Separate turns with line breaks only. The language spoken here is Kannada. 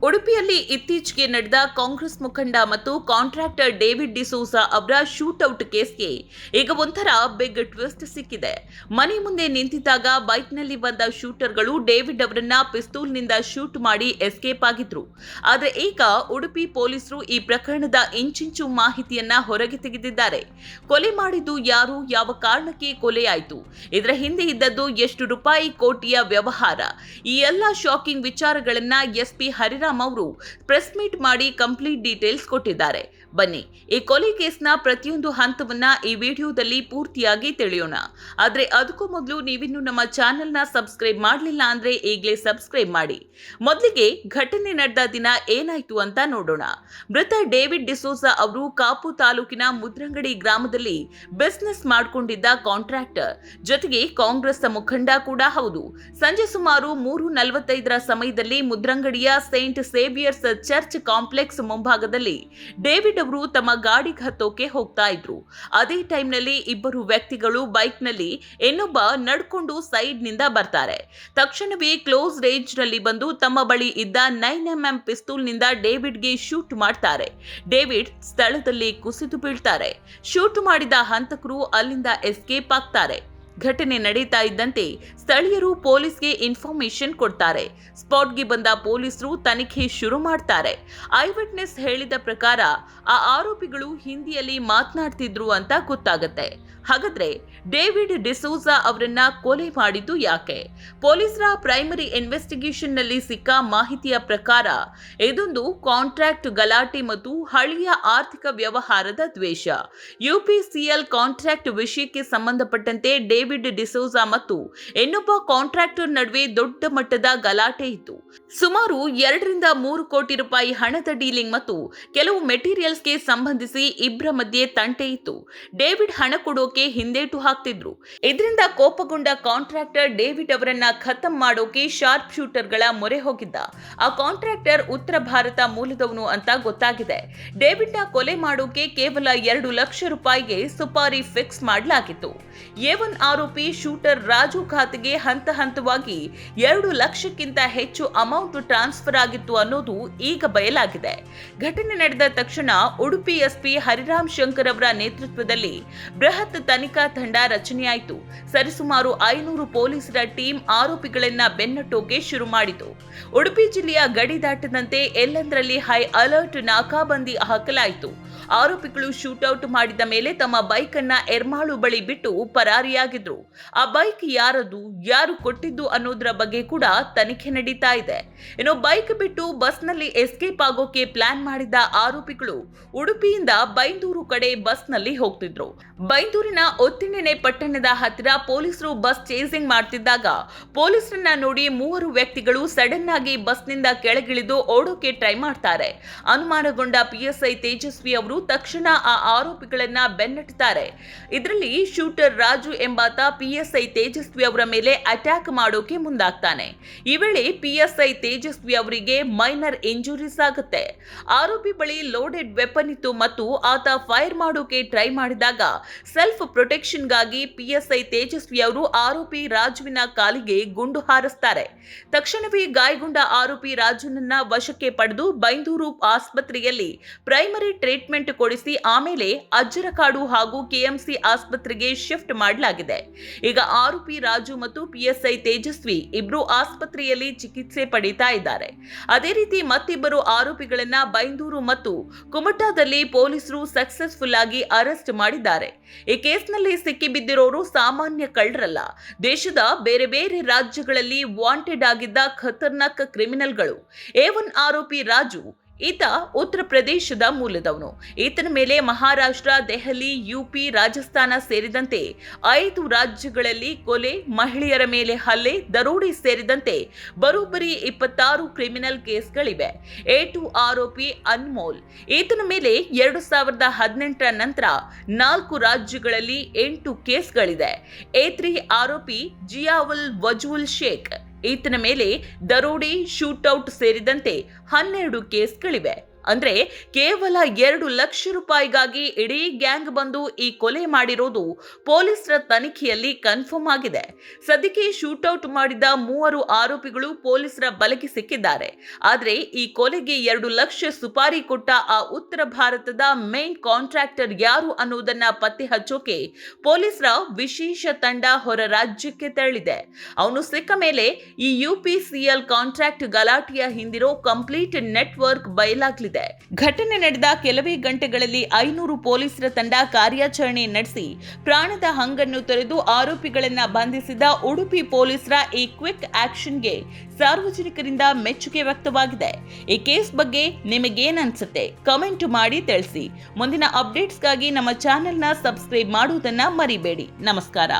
ಉಡುಪಿಯಲ್ಲಿ ಇತ್ತೀಚೆಗೆ ನಡೆದ ಕಾಂಗ್ರೆಸ್ ಮುಖಂಡ ಮತ್ತು ಕಾಂಟ್ರಾಕ್ಟರ್ ಡೇವಿಡ್ ಡಿಸೋಜಾ ಅವರ ಶೂಟ್ಔಟ್ ಕೇಸ್ಗೆ ಈಗ ಒಂಥರ ಬಿಗ್ ಟ್ವಿಸ್ಟ್ ಸಿಕ್ಕಿದೆ. ಮನೆ ಮುಂದೆ ನಿಂತಿದ್ದಾಗ ಬೈಕ್ನಲ್ಲಿ ಬಂದ ಶೂಟರ್ಗಳು ಡೇವಿಡ್ ಅವರನ್ನ ಪಿಸ್ತೂಲ್ನಿಂದ ಶೂಟ್ ಮಾಡಿ ಎಸ್ಕೇಪ್ ಆಗಿದ್ರು. ಆದರೆ ಈಗ ಉಡುಪಿ ಪೊಲೀಸರು ಈ ಪ್ರಕರಣದ ಇಂಚಿಂಚು ಮಾಹಿತಿಯನ್ನ ಹೊರಗೆ ತೆಗೆದಿದ್ದಾರೆ. ಕೊಲೆ ಮಾಡಿದ್ದು ಯಾರು, ಯಾವ ಕಾರಣಕ್ಕೆ ಕೊಲೆಯಾಯಿತು, ಇದರ ಹಿಂದೆ ಇದ್ದದ್ದು ಎಷ್ಟು ರೂಪಾಯಿ ಕೋಟಿಯ ವ್ಯವಹಾರ, ಈ ಎಲ್ಲ ಶಾಕಿಂಗ್ ವಿಚಾರಗಳನ್ನ ಎಸ್ಪಿ ಹರಿರಾಮ್ ಅವರು ಪ್ರೆಸ್ ಮೀಟ್ ಮಾಡಿ ಕಂಪ್ಲೀಟ್ ಡೀಟೇಲ್ಸ್ ಕೊಟ್ಟಿದ್ದಾರೆ. ಬನ್ನಿ ಈ ಕೊಲೆ ಕೇಸ್ನ ಪ್ರತಿಯೊಂದು ಹಂತವನ್ನ ಈ ವಿಡಿಯೋದಲ್ಲಿ ಪೂರ್ತಿಯಾಗಿ ತಿಳಿಯೋಣ. ಆದ್ರೆ ಅದಕ್ಕೂ ಮೊದಲು ನೀವಿನ್ನು ನಮ್ಮ ಚಾನೆಲ್ನ ಸಬ್ಸ್ಕ್ರೈಬ್ ಮಾಡಲಿಲ್ಲ ಅಂದ್ರೆ ಈಗಲೇ ಸಬ್ಸ್ಕ್ರೈಬ್ ಮಾಡಿ. ಮೊದಲಿಗೆ ಘಟನೆ ನಡೆದ ದಿನ ಏನಾಯ್ತು ಅಂತ ನೋಡೋಣ. ಮೃತ ಡೇವಿಡ್ ಡಿಸೋಜಾ ಅವರು ಕಾಪು ತಾಲೂಕಿನ ಮುದ್ರಂಗಡಿ ಗ್ರಾಮದಲ್ಲಿ ಬಿಸ್ನೆಸ್ ಮಾಡಿಕೊಂಡಿದ್ದ ಕಾಂಟ್ರಾಕ್ಟರ್, ಜೊತೆಗೆ ಕಾಂಗ್ರೆಸ್ ಮುಖಂಡ ಕೂಡ ಹೌದು. ಸಂಜೆ ಸುಮಾರು 3:45 ಸಮಯದಲ್ಲಿ ಮುದ್ರಂಗಡಿಯ ಸೇಂಟ್ ಸೇವಿಯರ್ಸ್ ಚರ್ಚ್ ಕಾಂಪ್ಲೆಕ್ಸ್ ಮುಂಭಾಗದಲ್ಲಿ ಡೇವಿಡ್ ಅವರು ತಮ್ಮ ಗಾಡಿಗೆ ಹತ್ತೋಕೆ ಹೋಗ್ತಾ ಇದ್ರು. ಅದೇ ಟೈಮ್ನಲ್ಲಿ ಇಬ್ಬರು ವ್ಯಕ್ತಿಗಳು ಬೈಕ್ನಲ್ಲಿ, ಇನ್ನೊಬ್ಬ ನಡ್ಕೊಂಡು ಸೈಡ್ ನಿಂದ ಬರ್ತಾರೆ. ತಕ್ಷಣವೇ ಕ್ಲೋಸ್ ರೇಂಜ್ ನಲ್ಲಿ ಬಂದು ತಮ್ಮ ಬಳಿ ಇದ್ದ 9mm ಪಿಸ್ತೂಲ್ನಿಂದ ಡೇವಿಡ್ಗೆ ಶೂಟ್ ಮಾಡ್ತಾರೆ. ಡೇವಿಡ್ ಸ್ಥಳದಲ್ಲಿ ಕುಸಿದು ಬೀಳ್ತಾರೆ. ಶೂಟ್ ಮಾಡಿದ ಹಂತಕರು ಅಲ್ಲಿಂದ ಎಸ್ಕೇಪ್ ಆಗ್ತಾರೆ. ಘಟನೆ ನಡೀತಾ ಇದ್ದಂತೆ ಸ್ಥಳೀಯರು ಪೊಲೀಸ್ಗೆ ಇನ್ಫಾರ್ಮೇಶನ್ ಕೊಡ್ತಾರೆ. ಸ್ಪಾಟ್ಗೆ ಬಂದ ಪೊಲೀಸರು ತನಿಖೆ ಶುರು ಮಾಡ್ತಾರೆ. ಐ ವಿಟ್ನೆಸ್ ಹೇಳಿದ ಪ್ರಕಾರ ಆ ಆರೋಪಿಗಳು ಹಿಂದಿಯಲ್ಲಿ ಮಾತನಾಡ್ತಿದ್ರು ಅಂತ ಗೊತ್ತಾಗುತ್ತೆ. ಹಾಗಾದ್ರೆ ಡೇವಿಡ್ ಡಿಸೋಜಾ ಅವರನ್ನ ಕೊಲೆ ಮಾಡಿದ್ದು ಯಾಕೆ? ಪೊಲೀಸರ ಪ್ರೈಮರಿ ಇನ್ವೆಸ್ಟಿಗೇಷನ್ ನಲ್ಲಿ ಸಿಕ್ಕ ಮಾಹಿತಿಯ ಪ್ರಕಾರ ಇದೊಂದು ಕಾಂಟ್ರಾಕ್ಟ್ ಗಲಾಟೆ ಮತ್ತು ಹಳೆಯ ಆರ್ಥಿಕ ವ್ಯವಹಾರದ ದ್ವೇಷ. ಯುಪಿಸಿಎಲ್ ಕಾಂಟ್ರಾಕ್ಟ್ ವಿಷಯಕ್ಕೆ ಸಂಬಂಧಪಟ್ಟಂತೆ ಡೇವಿಡ್ ಡಿಸೋಜಾ ಮತ್ತು ಇನ್ನೊಬ್ಬ ಕಾಂಟ್ರಾಕ್ಟರ್ ನಡುವೆ ದೊಡ್ಡ ಮಟ್ಟದ ಗಲಾಟೆ ಇತ್ತು. ಸುಮಾರು 2-3 ಕೋಟಿ ರೂಪಾಯಿ ಹಣದ ಡೀಲಿಂಗ್ ಮತ್ತು ಕೆಲವು ಮೆಟೀರಿಯಲ್ಸ್ಗೆ ಸಂಬಂಧಿಸಿ ಇಬ್ಬರ ಮಧ್ಯೆ ತಂಟೆ ಇತ್ತು. ಡೇವಿಡ್ ಹಣ ಕೊಡೋಕೆ ಹಿಂದೇಟು ಹಾಕ್ತಿದ್ರು. ಇದರಿಂದ ಕೋಪಗೊಂಡ ಕಾಂಟ್ರಾಕ್ಟರ್ ಡೇವಿಡ್ ಅವರನ್ನ ಖತಂ ಮಾಡೋಕೆ ಶಾರ್ಪ್ ಶೂಟರ್ಗಳ ಮೊರೆ ಹೋಗಿದ್ದ. ಆ ಕಾಂಟ್ರಾಕ್ಟರ್ ಉತ್ತರ ಭಾರತ ಮೂಲದವನು ಅಂತ ಗೊತ್ತಾಗಿದೆ. ಡೇವಿಡ್ನ ಕೊಲೆ ಮಾಡೋಕೆ ಕೇವಲ 2 ಲಕ್ಷ ರೂಪಾಯಿಗೆ ಸುಪಾರಿ ಫಿಕ್ಸ್ ಮಾಡಲಾಗಿತ್ತು. A1 ಆರೋಪಿ ಶೂಟರ್ ರಾಜು ಖಾತೆಗೆ ಹಂತ ಹಂತವಾಗಿ 2 ಲಕ್ಷಕ್ಕಿಂತ ಹೆಚ್ಚು ಅಮೌಂಟ್ ಟ್ರಾನ್ಸ್ಫರ್ ಆಗಿತ್ತು ಅನ್ನೋದು ಈಗ ಬಯಲಾಗಿದೆ. ಘಟನೆ ನಡೆದ ತಕ್ಷಣ ಉಡುಪಿ ಎಸ್ಪಿ ಹರಿರಾಮ್ ಶಂಕರ್ ಅವರ ನೇತೃತ್ವದಲ್ಲಿ ಬೃಹತ್ ತನಿಖಾ ತಂಡ ರಚನೆಯಾಯಿತು. ಸರಿಸುಮಾರು 500 ಪೊಲೀಸರ ಟೀಮ್ ಆರೋಪಿಗಳನ್ನ ಬೆನ್ನಟ್ಟೋಕೆ ಶುರು ಮಾಡಿತು. ಉಡುಪಿ ಜಿಲ್ಲೆಯ ಗಡಿ ದಾಟದಂತೆ ಎಲ್ಲೆಂದರಲ್ಲಿ ಹೈ ಅಲರ್ಟ್ ನಾಕಾಬಂದಿ ಹಾಕಲಾಯಿತು. ಆರೋಪಿಗಳು ಶೂಟ್ಔಟ್ ಮಾಡಿದ ಮೇಲೆ ತಮ್ಮ ಬೈಕ್ ಅನ್ನ ಎರ್ಮಾಳು ಬಳಿ ಬಿಟ್ಟು ಪರಾರಿಯಾಗಿದ್ರು. ಆ ಬೈಕ್ ಯಾರದು, ಯಾರು ಕೊಟ್ಟಿದ್ದು ಅನ್ನೋದ್ರ ಬಗ್ಗೆ ಕೂಡ ತನಿಖೆ ನಡೀತಾ ಇದೆ. ಇನ್ನು ಬೈಕ್ ಬಿಟ್ಟು ಬಸ್ನಲ್ಲಿ ಎಸ್ಕೇಪ್ ಆಗೋಕೆ ಪ್ಲಾನ್ ಮಾಡಿದ ಆರೋಪಿಗಳು ಉಡುಪಿಯಿಂದ ಬೈಂದೂರು ಕಡೆ ಬಸ್ನಲ್ಲಿ ಹೋಗ್ತಿದ್ರು. ಬೈಂದೂರಿನ ಒತ್ತಿಣೆನೆ ಪಟ್ಟಣದ ಹತ್ತಿರ ಪೊಲೀಸರು ಬಸ್ ಚೇಸಿಂಗ್ ಮಾಡ್ತಿದ್ದಾಗ ಪೊಲೀಸರನ್ನ ನೋಡಿ 3 ವ್ಯಕ್ತಿಗಳು ಸಡನ್ ಆಗಿ ಬಸ್ನಿಂದ ಕೆಳಗಿಳಿದು ಓಡೋಕೆ ಟ್ರೈ ಮಾಡ್ತಾರೆ. ಅನುಮಾನಗೊಂಡ ಪಿಎಸ್ಐ ತೇಜಸ್ವಿ ಅವರು ತಕ್ಷಣ ಆ ಆರೋಪಿಗಳನ್ನ ಬೆನ್ನಟ್ಟುತ್ತಾರೆ. ಇದರಲ್ಲಿ ಶೂಟರ್ ರಾಜು ಎಂಬಾತ ಪಿಎಸ್ಐ ತೇಜಸ್ವಿ ಅವರ ಮೇಲೆ ಅಟ್ಯಾಕ್ ಮಾಡೋಕೆ ಮುಂದಾಗ್ತಾನೆ. ಈ ವೇಳೆ ಪಿಎಸ್ಐ ತೇಜಸ್ವಿ ಅವರಿಗೆ ಮೈನರ್ ಇಂಜುರೀಸ್ ಆಗುತ್ತೆ. ಆರೋಪಿ ಬಳಿ ಲೋಡೆಡ್ ವೆಪನ್ ಇತ್ತು ಮತ್ತು ಆತ ಫೈರ್ ಮಾಡೋಕೆ ಟ್ರೈ ಮಾಡಿದಾಗ ಸೆಲ್ಫ್ ಪ್ರೊಟೆಕ್ಷನ್ ಗಾಗಿ ಪಿಎಸ್ಐ ತೇಜಸ್ವಿ ಅವರು ಆರೋಪಿ ರಾಜುವಿನ ಕಾಲಿಗೆ ಗುಂಡು ಹಾರಿಸ್ತಾರೆ. ತಕ್ಷಣವೇ ಗಾಯಗೊಂಡ ಆರೋಪಿ ರಾಜುನನ್ನ ವಶಕ್ಕೆ ಪಡೆದು ಬೈಂದೂರು ಆಸ್ಪತ್ರೆಯಲ್ಲಿ ಪ್ರೈಮರಿ ಟ್ರೀಟ್ಮೆಂಟ್ ಕೊಡಿಸಿ ಆಮೇಲೆ ಅಜ್ಜರಕಾಡು ಹಾಗೂ ಕೆಎಂಸಿ ಆಸ್ಪತ್ರೆಗೆ ಶಿಫ್ಟ್ ಮಾಡಲಾಗಿದೆ. ಈಗ ಆರೋಪಿ ರಾಜು ಮತ್ತು ಪಿಎಸ್ಐ ತೇಜಸ್ವಿ ಇಬ್ರು ಆಸ್ಪತ್ರೆಯಲ್ಲಿ ಚಿಕಿತ್ಸೆ ಪಡೀತಾ ಇದ್ದಾರೆ. ಅದೇ ರೀತಿ ಮತ್ತಿಬ್ಬರು ಆರೋಪಿಗಳನ್ನ ಬೈಂದೂರು ಮತ್ತು ಕುಮಟಾದಲ್ಲಿ ಪೊಲೀಸರು ಸಕ್ಸಸ್ಫುಲ್ ಆಗಿ ಅರೆಸ್ಟ್ ಮಾಡಿದ್ದಾರೆ. ಈ ಕೇಸ್ನಲ್ಲಿ ಸಿಕ್ಕಿಬಿದ್ದಿರೋರು ಸಾಮಾನ್ಯ ಕಳ್ಳರಲ್ಲ. ದೇಶದ ಬೇರೆ ಬೇರೆ ರಾಜ್ಯಗಳಲ್ಲಿ ವಾಂಟೆಡ್ ಆಗಿದ್ದ ಖತರ್ನಾಕ್ ಕ್ರಿಮಿನಲ್ಗಳು. A1 ಆರೋಪಿ ರಾಜು ಈತ ಉತ್ತರ ಪ್ರದೇಶದ ಮೂಲದವನು. ಈತನ ಮೇಲೆ ಮಹಾರಾಷ್ಟ್ರ, ದೆಹಲಿ, ಯುಪಿ, ರಾಜಸ್ಥಾನ ಸೇರಿದಂತೆ 5 ರಾಜ್ಯಗಳಲ್ಲಿ ಕೊಲೆ, ಮಹಿಳೆಯರ ಮೇಲೆ ಹಲ್ಲೆ, ದರೋಡೆ ಸೇರಿದಂತೆ ಬರೋಬ್ಬರಿ 26 ಕ್ರಿಮಿನಲ್ ಕೇಸ್ಗಳಿವೆ. A2 ಆರೋಪಿ ಅನ್ಮೋಲ್, ಈತನ ಮೇಲೆ 2018 ನಂತರ 4 ರಾಜ್ಯಗಳಲ್ಲಿ 8 ಕೇಸ್ಗಳಿದೆ. A3 ಆರೋಪಿ ಜಿಯಾವುಲ್ ವಜುಲ್ ಶೇಖ್, ಈತನ ಮೇಲೆ ದರೋಡೆ, ಶೂಟ್ಔಟ್ ಸೇರಿದಂತೆ 12 ಕೇಸ್ಗಳಿವೆ. ಅಂದ್ರೆ ಕೇವಲ 2 ಲಕ್ಷ ರೂಪಾಯಿಗಾಗಿ ಇಡೀ ಗ್ಯಾಂಗ್ ಬಂದು ಈ ಕೊಲೆ ಮಾಡಿರೋದು ಪೊಲೀಸರ ತನಿಖೆಯಲ್ಲಿ ಕನ್ಫರ್ಮ್ ಆಗಿದೆ. ಸದ್ಯಕ್ಕೆ ಶೂಟೌಟ್ ಮಾಡಿದ 3 ಆರೋಪಿಗಳು ಪೊಲೀಸರ ಬಲೆಗೆ ಸಿಕ್ಕಿದ್ದಾರೆ. ಆದ್ರೆ ಈ ಕೊಲೆಗೆ 2 ಲಕ್ಷ ಸುಪಾರಿ ಕೊಟ್ಟ ಆ ಉತ್ತರ ಭಾರತದ ಮೇನ್ ಕಾಂಟ್ರಾಕ್ಟರ್ ಯಾರು ಅನ್ನೋದನ್ನ ಪತ್ತೆ ಹಚ್ಚೋಕೆ ಪೊಲೀಸರ ವಿಶೇಷ ತಂಡ ಹೊರ ರಾಜ್ಯಕ್ಕೆ ತೆರಳಿದೆ. ಅವನು ಸಿಕ್ಕ ಮೇಲೆ ಈ UPCL ಕಾಂಟ್ರಾಕ್ಟ್ ಗಲಾಟೆಯ ಹಿಂದಿರೋ ಕಂಪ್ಲೀಟ್ ನೆಟ್ವರ್ಕ್ ಬಯಲಾಗಲಿದೆ. ಘಟನೆ ನಡೆದ ಕೆಲವೇ ಗಂಟೆಗಳಲ್ಲಿ 500 ಪೊಲೀಸರ ತಂಡ ಕಾರ್ಯಾಚರಣೆ ನಡೆಸಿ ಪ್ರಾಣದ ಹಂಗನ್ನು ತೊರೆದು ಆರೋಪಿಗಳನ್ನ ಬಂಧಿಸಿದ ಉಡುಪಿ ಪೊಲೀಸರ ಈ ಕ್ವಿಕ್ ಆಕ್ಷನ್ಗೆ ಸಾರ್ವಜನಿಕರಿಂದ ಮೆಚ್ಚುಗೆ ವ್ಯಕ್ತವಾಗಿದೆ. ಈ ಕೇಸ್ ಬಗ್ಗೆ ನಿಮಗೇನ್ ಅನ್ಸುತ್ತೆ ಕಮೆಂಟ್ ಮಾಡಿ ತಿಳಿಸಿ. ಮುಂದಿನ ಅಪ್ಡೇಟ್ಸ್ಗಾಗಿ ನಮ್ಮ ಚಾನೆಲ್ನ ಸಬ್ಸ್ಕ್ರೈಬ್ ಮಾಡುವುದನ್ನ ಮರಿಬೇಡಿ. ನಮಸ್ಕಾರ.